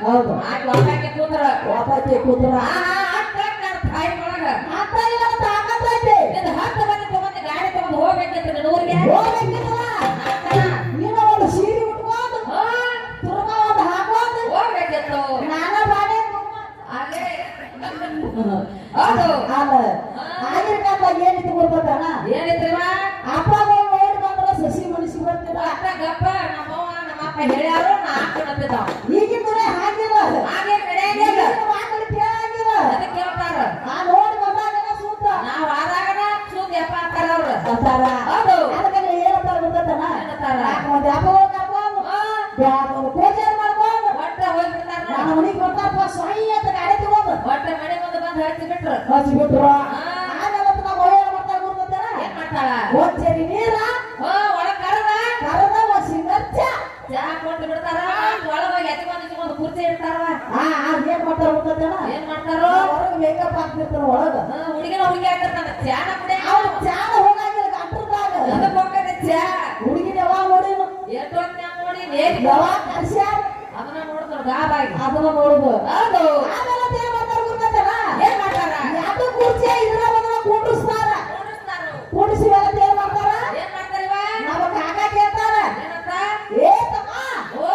ಹೌದು ವಾಪಕ್ಕೆ ಕೂತ್ರ ವಾಪಕ್ಕೆ ಕೂತ್ರ ತಾಯಿ ಒಳಗ ಅತ್ತ ಇಲ್ಲ ತಾಕತ್ತೈತಿ ಇದು 10 ಮಂದಿ ತಗೊಂಡು ಗಾಡಿ ತಗೊಂಡು ಹೋಗ್ಬೇಕಂತ ಊರಿಗೆ ನೀನು ಒಂದು ಸೀರೆ ಉಟ್ಕೊಂಡು ತುರ್ಕ ಒಂದು ಹಾಕೊಂಡು ಹೋಗ್ಬೇಕಿತ್ತು ನಾನ ಬಾಡೆ ಅದೇ ಹೌದು ಅಲ್ಲ ಆಗಿರ್ಕಾಲ ಏನಿತ್ತು ಗೊತ್ತದನ ಏನಿದ್ರಿವ ಅಪ್ಪ ನೋಡಿ ಬಂದ್ರ ಸಸಿ ಮನಸ್ಸಿ ಬರ್ತಿಲ್ಲ ಅಪ್ಪ ಗಪ್ಪ ನಮ್ಮವ್ವ ನಮ್ಮಪ್ಪ ಹೇಳ್ಯಾರು ನಾ ಹಾಕೊಂಡಿದ್ದಾವ ಈಗಿದ್ರೆ ಹಾಗಿಲ್ಲ ಹಾಗೆ ನಡೆಯಂಗಿಲ್ಲ ಮಾತಾಡಿ ಕೇಳಂಗಿಲ್ಲ ಅದಕ್ಕೆ ಕೇಳ್ತಾರ ಆ ನೋಡಿ ಬಂದಾಗ ಸೂತ್ರ ನಾವು ಆದಾಗನ ಸೂತ್ ಯಪ್ಪ ಅಂತಾರ ಅವ್ರು ಅಂತಾರ ಹೌದು ಅದಕ್ಕೆ ಏನಂತಾರ ಗೊತ್ತದನ ಏನಂತಾರ ಯಾಕಂದ್ರೆ ಅಪ್ಪ ಕರ್ಕೊಂಡು ಬ್ಯಾಡ ಪೂಜೆ ಮಾಡ್ಕೊಂಡು ಒಟ್ಟ ಹೋಗ್ಬಿಡ್ತಾರ ನಾನು ಮನೆಗೆ ಬರ್ತಾರಪ್ಪ ಸ್ವಯಂ ಅಂತ ಗಾಡಿ ತಗೊಂಡು ಒಟ್ಟ ಮನೆ ಮುಂದೆ ಬಂದು ಹಚ್ಚಿ ಬಿಟ್ರು ಹಚ್ಚಿಬಿಟ್ರು ಆಮೇಲೆ ನಾವು ಒಳ್ಳೆ ಮಾಡ್ತಾ ಗೊತ್ತದನ ಏನ್ ಮಾಡ್ತಾಳ ಒಂದ್ ಚೆರಿ ನೀರ ಒಳಗ್ ಕರದ ಕರದ ಒಂದ್ ಸಿಂಗರ್ ಚಾ ಕೊಟ್ಟು ಬಿಡ್ತಾರ ಒಳಗ ಹೋಗಿ ಎತ್ಕೊಂಡು ಕುರ್ಚಿ ಇಡ್ತಾರ ಏನ್ ಮಾಡ್ತಾರ ಗೊತ್ತದನ ಏನ್ ಮಾಡ್ತಾರೋ ಹೊರಗೆ ಮೇಕಪ್ ಹಾಕ್ತಿರ್ತಾರ ಒಳಗ ಹುಡುಗಿನ ಹುಡುಗಿ ಹಾಕ್ತಾರ ಚಾನ ಕುಡಿಯ ಅವ್ರು ಚಾನ ಹೋಗಂಗಿಲ್ಲ ಗಂಟದಾಗ ಅದಕ್ಕೆ ಹೋಗ್ತದೆ ಚಾ ಹುಡುಗಿನ ಯಾವಾಗ ನೋಡಿನು ಎಷ್ಟು ನೋಡಿ ನೇರಿ ಯಾವಾಗ ಕರ್ಸ್ಯಾರ ಅದನ್ನ ನೋಡ್ತಾರ ಗಾಬಾಗಿ ಅದನ್ನ ನೋಡುದು ಹೌದು ಆಮೇಲೆ ಏನ್ ಮಾಡ್ತಾರ ಗೊತ್ತದನ ಏನ್ ಮಾಡ್ತಾರ ಯಾಕೆ ಕುರ್ಚಿ ಇದ್ರ ಬಂದ್ರ ಕುಂಡ್ರಿಸ್ತಾರ ಕುಂಡ್ರಿಸಿ ಎಲ್ಲ ಏನ್ ಮಾಡ್ತಾರ ಏನ್ ಮಾಡ್ತಾರ ಇವ ನಮ್ಮ ಕಾಕ ಕೇಳ್ತಾರ ಏನಂತ ಏ ತಮ್ಮ ಓ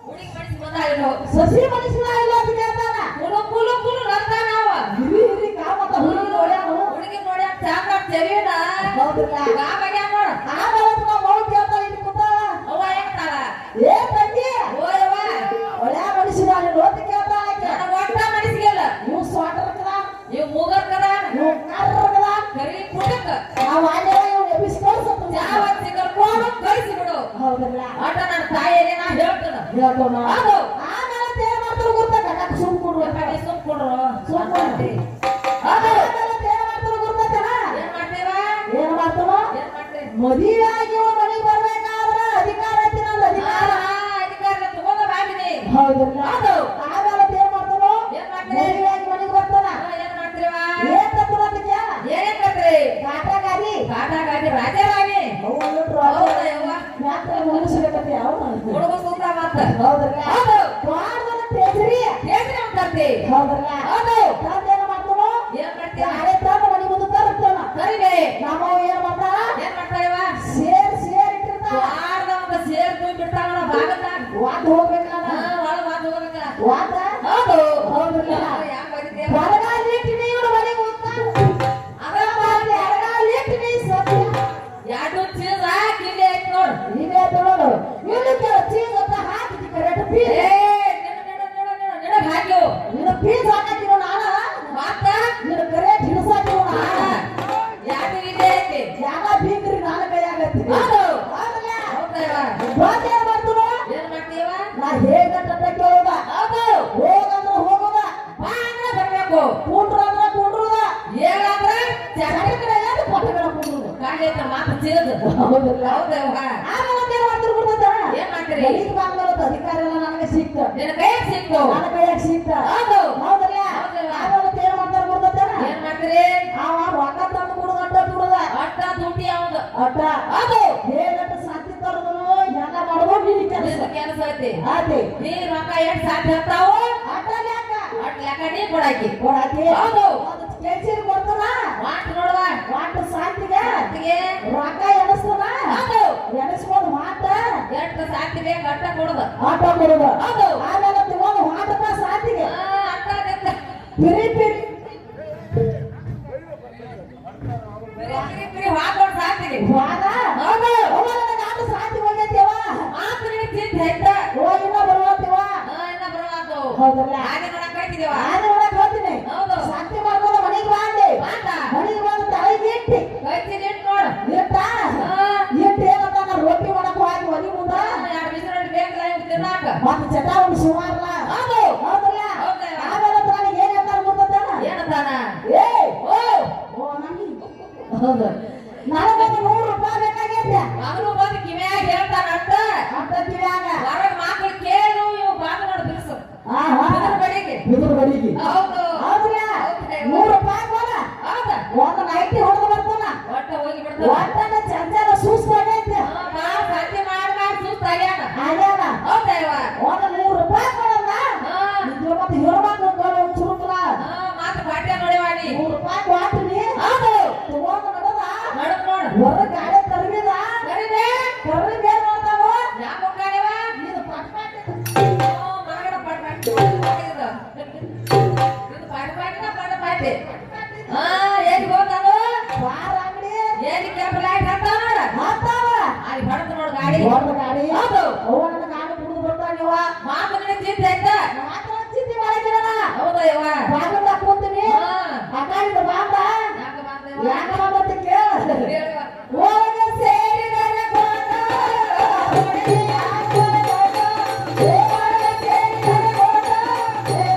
ಹುಡುಗಿ ಮನಸ್ಸು ಬಂದಾಗಿಲ್ಲ ಸಸಿ ಮನುಷ್ಯನ ಇಲ್ಲ ಅಂತ ಕೇಳ್ತಾನ ಕುಲು ಕುಲು ಕುಲು ರಕ್ತ ನಾವ ಹಿರಿ ಹಿರಿ ಕಾಮತ ಹುಡುಗಿ ನೋಡ್ಯಾನು ಹುಡುಗಿ ನೋಡಿ ಚಾಕ ತೆರಿಯನ ಹೌದಿಲ್ಲ ಗಾಬಾಗಿ ನೋಡ ಆಮೇಲೆ ನಾವು ಮೌ ಕೇಳ್ತಾರ ಇಲ್ಲಿ ಕೂತಾಳ ಅವ್ವ ಹೇಳ್ತಾಳ ಏ ತಂಗಿ ಓ ಯವ್ವ ಒಳ್ಳೆ ಮನುಷ್ಯನ ನೀನು ಓದಿ ಕೇಳ್ತಾಳ ನನ್ನ ಒಟ್ಟ ಮನಸ್ಸಿಗೆಲ್ಲ ನೀವು ಸ್ವಾಟರ್ ಕದ ನೀವು ಮೂಗರ್ ಕದ ನೀವು ಕರ್ರ ಕದ ಕರಿ ಕುಟಕ ನಾವು ಆನೆ ಇವ್ನು ಎಬ್ಬಿಸಿ ಕಳ್ಸತ್ತು ಯಾವ ಸಿಗರ್ಕೊಂಡು ಕಳಿಸಿ ಬಿಡು ಹೌದಿಲ್ಲ ಆಟ ನನ್ನ ತಾಯಿಗೆ ನಾ ಹೇಳ್ತೇನೆ ಹೇಳ್ತಾನ ಹೌದು ಆಮೇಲೆ ಏನ್ ಮಾಡ್ತಾರ ಗೊತ್ತಾ ಕಕ್ಕ ಸುಮ್ ಕೊಡು ಕಡೆ ಸುಮ್ ಕೊಡ್ರು ಸುಮ್ ಕೊಡ್ರಿ ಹೌದು ಆಮೇಲೆ ಏನ್ ಮಾಡ್ತಾರ ಗೊತ್ತೇನ ಏನ್ ಮಾಡ್ತೀವ ಏನ್ ಮಾಡ್ತಾನ ಏನ್ ಮಾಡ್ತೀವಿ ಮದುವೆಯಾಗಿ ಮನೆಗೆ ಬರ್ಬೇಕಾದ್ರ ಅಧಿಕಾರ ಐತಿ ನಂದು ಅಧಿಕಾರ ಅಧಿಕಾರ ತಗೊಂಡ ಬಾಗಿನಿ ಹೌದಿಲ್ಲ ಹೌದು ಆಮೇಲೆ ಏನ್ ಮಾಡ್ತಾನೋ ಏನ್ ಮಾಡ್ತೀವಿ ಮದುವೆಯಾಗಿ ಮನೆಗೆ ಬರ್ತಾನ ಏನ್ ಮಾಡ್ತೀವ ಏನ್ ತಪ್ಪುನಂತಿದ್ಯ ಏನ್ ಕತ್ರಿ ಕಾಟಾಗಾರಿ ಕಾಟಾಗಾಗಿ ರಾಜರಾಣಿ ಹೌದ ಯವ್ವ ಮಾತ್ರ ಮುಗಿಸ್ಬೇಕಂತ ಅವನು ಹುಡುಗ ಸೂತ್ರ ಮಾತ ಹೌದಿಲ್ಲ ಹೌದು ಬಾರ್ದನ ತೇಜ್ರಿ ಕೇಳ್ರಿ ಅಂತಂತಿ ಹೌದಿಲ್ಲ ಹೌದು ತಂದೇನ ಮಾಡ್ತಾನೋ ಏನ್ ಮಾಡ್ತೀವ ಗಾಡಿ ತಂದು ಮನೆ ಮುಂದೆ ತರುತ್ತಾನ ಸರಿನೇ ನಮ್ಮವ್ ಏನ್ ಮಾಡ್ತಾಳ ಏನ್ ಮಾಡ್ತಾವ ಸೇರ್ ಇಟ್ಟಿರ್ತಾಳ ವಾರದ ಒಂದು ಸೇರ್ ತುಂಬ ಬಿಡ್ತಾವಲ್ಲ ಭಾಗದಾಗ ವಾದ್ ಹೋಗ್ಬೇಕಲ್ಲ ಒಳಗ್ ವಾದ ಹೋಗಕ್ಕ ವಾದ ಹೌದು ಹೌದಿಲ್ಲ ಯಾಕೆ ಬರೀತೀಯ ಹೊರಗಾಲಿ ಇಟ್ಟಿನಿ ಇವನು ಮನೆಗೆ ಹೋಗ್ತಾನ ಅದ ಹೊರಗಾಲಿ ಇಟ್ಟಿನಿ ಸತ್ಯ ಎರಡು ಚೀಸ್ ಹಾಕಿ ಇಲ್ಲಿ ಐತ್ ನೋಡು ಇದೇ ತಗೊಳ್ಳೋದು ಇವನು ಕೇಳ ಚೀಸ್ ಅಂತ ಹಾಕಿ ಕರೆಕ್ಟ್ ಪೀಸ್ ಏ ನಿನಗೆ ಹಾಕ್ಯವು ನಿನ್ನ ಪೀಸ್ ಹಾಕಿರೋ ನಾನ ಮಾತ ನಿನ್ನ ಕರೆಕ್ಟ್ ಹಿಡಿಸಾಕಿರೋ ನಾನ ಯಾಕೆ ಇಲ್ಲಿ ಐತಿ ಯಾಕ ಬೀಗ್ರಿ ನನ್ನ ಕೈಯಾಗತ್ತಿ ಹೌದು ಹೌದಲ್ಲ ಹೌದಾ ಬಾತ್ ಏನ್ ಮಾಡ್ತೀನೋ ಏನ್ ಮಾಡ್ತೀವ ನಾ ಹೇಗಂತ ಕೇಳೋದ ಹೌದು ಹೋಗಂದ್ರ ಹೋಗೋದ ಬಾ ಅಂದ್ರೆ ಬರ್ಬೇಕು ಕುಂಡ್ರಂದ್ರ ಕುಂಡ್ರುದ ಹೇಳಂದ್ರ ಚಕ್ರ ಕಡೆ ಯಾರು ಪಟ್ಟಗಳ ಕುಂಡ್ರುದ ಕಾಂಡೇತ ಮಾತು ಚೀಸ್ ಹೌದಲ್ಲ ಹೌದವ್ವ ಆಮೇಲೆ ಏನ್ ಮಾಡ್ತೀರಿ ಗೊತ್ತದ ಏನ್ ಮಾಡ್ತೀರಿ ಮನೆಗೆ ಬಂದ್ಮೇಲೆ ಅಧಿಕಾರ ಎಲ್ಲ ನನಗೆ ಸಿಕ್ತ ನಿನ್ನ ಕೈಯಾಗ ಸಿಕ್ತು ನನ್ನ ಕೈಯಾಗ ಸಿಕ್ತ ಹೌದು ಹೌದಲ್ಲ ಹೌದಲ್ಲ ಆಮೇಲೆ ಏನ್ ಮಾಡ್ತಾರ ಗೊತ್ತದ ಏನ್ ಮಾಡ್ತೀರಿ ಅವ ರೊಕ್ಕ ತಂದು ಕೊಡುದ ಅಡ್ಡ ಬಿಡುದ ಒಟ್ಟ ದುಡ್ಡಿ ಅವನು ಅಡ್ಡ ಹೌದು ಹೇಗಂತ ಸಾಧ್ಯ ತರದನು ಎಲ್ಲ ಮಾಡ್ಬೋದು ನಿನ್ನ ಕೆಲಸ ಕೆಲಸ ಐತಿ ಆತಿ ನೀ ರೊಕ್ಕ ಎಷ್ಟ್ ಸಾಧ್ಯ ಇರ್ತಾವು ಅಡ್ಡ ಲೆಕ್ಕ ಒಟ್ ಲೆಕ್ಕ ನೀ ಕೊಡಾಕಿ ಕೊಡಾತಿ ಹೌದು ಅದು ಕೆಲ್ಸಿರ್ ಕೊಡ್ತಾನ ಮಾತು ನೋಡುವ ವಾಟ್ ಸಾಧ್ಯಿಗೆ ಅತ್ತಿಗೆ ರೊಕ್ಕ ಎಣಿಸ್ತಾನ ಹೌದು ಎಣಿಸ್ಕೊಂಡು ಮಾತ ಎಷ್ಟು ಸಾಧ್ಯ ಬೇಕು ಅಟ್ಟ ಕೊಡುದ ಆಟ ಕೊಡುದು ಹೌದು ಆಮೇಲೆ ತಗೊಂಡು ಆಟದ ಸಾಧ್ಯಿಗೆ ಅಟ್ಟ ಆಗತ್ತ ಪಿರಿ ಪಿರಿ ಬರೀ ಹಾಕೊಂಡು ಸಾಧ್ಯ ವಾದ ಹೌದು ನನಗೆ ಆಟ ಸಾಧ್ಯ ಹೋಗೈತಿವ ಮಾತು ನಿನಗೆ ಚಿಂತೆ ಆಯ್ತ ಓ ಇನ್ನ ಬರುವತ್ತಿವ ಇನ್ನ ಬರವಾತು ಹೌದಲ್ಲ ಹಾಗೆ ನೋಡಕ್ ಕಳಿತಿದೇವ ನಾನು ಒಳಗೆ ಹೋಗ್ತೀನಿ ಹೌದು ಸಾಧ್ಯ ಮಾಡ್ಕೊಂಡು ಮನೆಗೆ ಬಾಂಡೆ ಮಾತ ಮನೆಗೆ ಬಂದು ತಲೆಗೆ ಇಟ್ಟಿ ಕಳಿಸಿ ನಿಂತು ನೋಡು ಇಟ್ಟ ಇಟ್ಟು ಏನಂತ ನಾ ರೊಟ್ಟಿ ಮಾಡಕ್ ಹೋಗಿ ಮನೆ ಮುಂದ ಎರಡು ಬಿಸಿಲು ಬೇಕಲ್ಲ ಇವ್ರು ತಿನ್ನಾಕ ಒಂದು ಚಟ ಒಂದು ಸುಮಾರಲ್ಲ ಹೌದು ಹೌದಲ್ಲ ಹೌದಾ ಆಮೇಲೆ ನನಗೆ ಏನ್ ಹೇಳ್ತಾರ ಗೊತ್ತಾನ ಏನಂತಾನ ಏ ಓ ಓ ನನಗೆ ಹೌದು ನನಗೊಂದು 100 ರೂಪಾಯಿ ಬೇಕಾಗೈತೆ ಅವನು ಬಂದು ಕಿವ್ಯಾಗ ಹೇಳ್ತಾನ ಅಂತ ಅಂತ ಕಿವ್ಯಾಗ ಹೊರಗೆ ಮಕ್ಕಳು ಕೇಳು ಇವು ಬಾದು ನೋಡು ಬಿಡಿಸು ಬಡಿಗೆ ಬಿದ್ರು ಬಡಿಗೆ ಹೌದು ಹೌದಲ್ಲ 100 ರೂಪಾಯಿ ಕೊಡ ಹೌದಾ ಒಂದು ನೈಟಿ ಹೊಡೆದು ಬರ್ತಾನ ಒಟ್ಟ ಹೋಗಿ ಬಿಡ್ತಾನ ಒಟ್ಟನ್ನ ಚಂಚಲ ಸುಸ್ತಾಗೈತೆ ಬಾ ಸಂಜೆ ಮಾಡಿ ಸುಸ್ತಾಗ್ಯಾನ ಆಗ್ಯಾನ ಹೌದಾ ಇವ ಒಂದು 100 ರೂಪಾಯಿ ಕೊಡಲ್ಲ ಇವ ಬಾಗಲ ಕೂತೀನಿ ಹಾ. ಅಕಾಲಿದ ಬಾಂಬ ಯಾಕ ಬಂದೆ ಯಾಕ ಬಾಂಬ ಕೇಳ ಒಳಗೆ ಸೇರಿದರೆ ಗೋಣ, ಹೊಡೆಗೆ ಹಾಕೋಣ ಗೋಣ. ಒಳಗೆ ಸೇರಿದರೆ ಗೋಣ,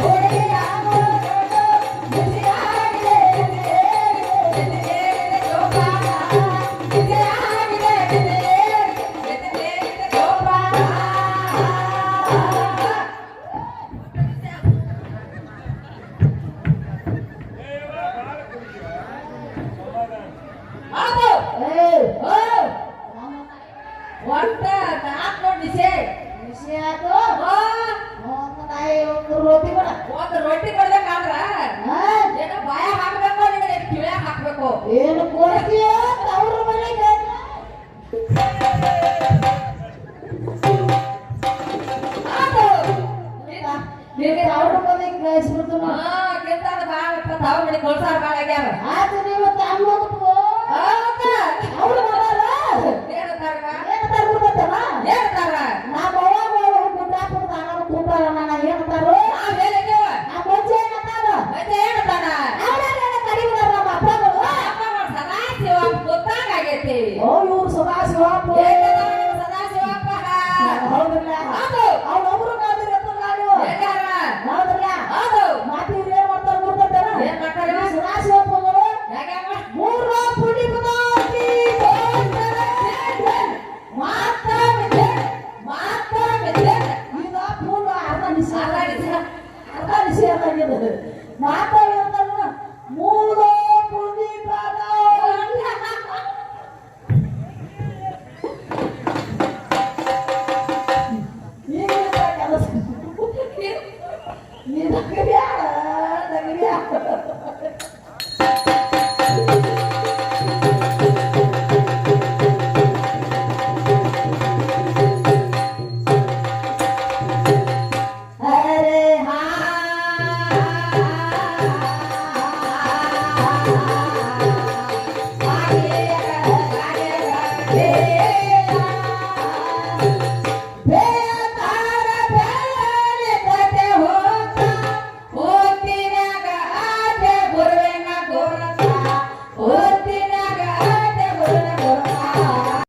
ಹೊಡೆಗೆ ಹಾಕೋಣ ಗೋಣ. ಬಿಸಿಯಾಗಿದೆ ಬಿಸಿಯೇರಿದೆ ಜೋಪಾನ, ಬಿಸಿಯಾಗಿದೆ ಬಿಸಿಯೇರಿದೆ ಜೋಪಾನ. ಅದು ಏಯ್ ಓ ಒಟ್ಟ ನಾಲ್ಕು ನೋಡಿ ನಿಷೇ ವಿಷಯ ಆತು. ಆ, ಒಂದು ನಾಯಿ ಒಂದು ರೋಟಿ ಕೊಡ. ಒಂದು ರೊಟ್ಟಿ ಕೊಡ್ಬೇಕಾದ್ರ ಆ? ಏನೋ ಬಾಯ ಹಾಕ್ಬೇಕು ನಿನಗೆ ಕಿವ್ಯಾಗ ಹಾಕ್ಬೇಕು ಏನು ಕೊಡ್ತೀಯೋ ಅವ್ರ ಮನೆಗೆ ಅದು ನಿಮಗೆ ಅವ್ರ ಮನೆಗೆ ಕಳಿಸ್ಬಿಡ್ತು ಹಾ ಕಿಂತಾದ ಬಾಳ ತಾವ್ ಮನೆ ಕೊಳ್ಸಾರ ಬಾಳ ಆಗ್ಯಾರ ಆತು ನೀವು ತಾಂಬೋಗ್ಬಿಟ್ಟು ಹೌದಾ? ಅವ್ರ ಮನೆಯಲ್ಲ ಏನಂತಾರ ಏನಂತಾರ ಗೊತ್ತಲ್ಲ ಏನಂತಾರ ನಮ್ಮ ಅವ್ವ ಕುಂಟಾಪುರ ನಾನು ಕುಂಟಾರ ನಾನು ಏನಂತಾರು ನಾವ್ ಹೇಳಿದ್ದೇವ ಆ ಮುಂಚೆ ಏನಂತಾರ ಮತ್ತೆ ಏನಂತಾನ ಅವರೆಲ್ಲ ಕಡಿಮೆ ನಮ್ಮ ಅಪ್ಪಗಳು ಅಪ್ಪ ಮಾಡ್ ಸದಾ ಶಿವ ಗೊತ್ತಾಗ ಆಗೈತಿ ಓ ಇವ್ರು ಸದಾ ಶಿವಪ್ಪ ಏನಂತಾರ ನೀವು ಸದಾ ಶಿವಪ್ಪ ಹೌದಿಲ್ಲ ಹೌದು ಅವ್ರೊಬ್ರು ಕಾದಿರಿ ಎತ್ತಲ್ಲ ನೀವು ಹೆಂಗಾರ ಹೌದಿಲ್ಲ ಹೌದು ಮಾತು ಇವ್ರು ಏನ್ ಮಾಡ್ತಾರೆ ಗೊತ್ತಂತಾರ ಏನ್ ಮಾಡ್ತಾರ ಸದಾ ಶಿವಪ್ಪಗಳು ಹೆಂಗ ಮೂರ ಪುಡಿ ಪದಾರ್ಥಿ ಮಾತಾ ಮಿತೆ ಈಗ ಪೂರ್ವ ಅರ್ಧ ನಿಸಿ ಅರ್ಧ ನಿಸಿ ಅರ್ಧ ನಿಸಿ ಮಾತಾ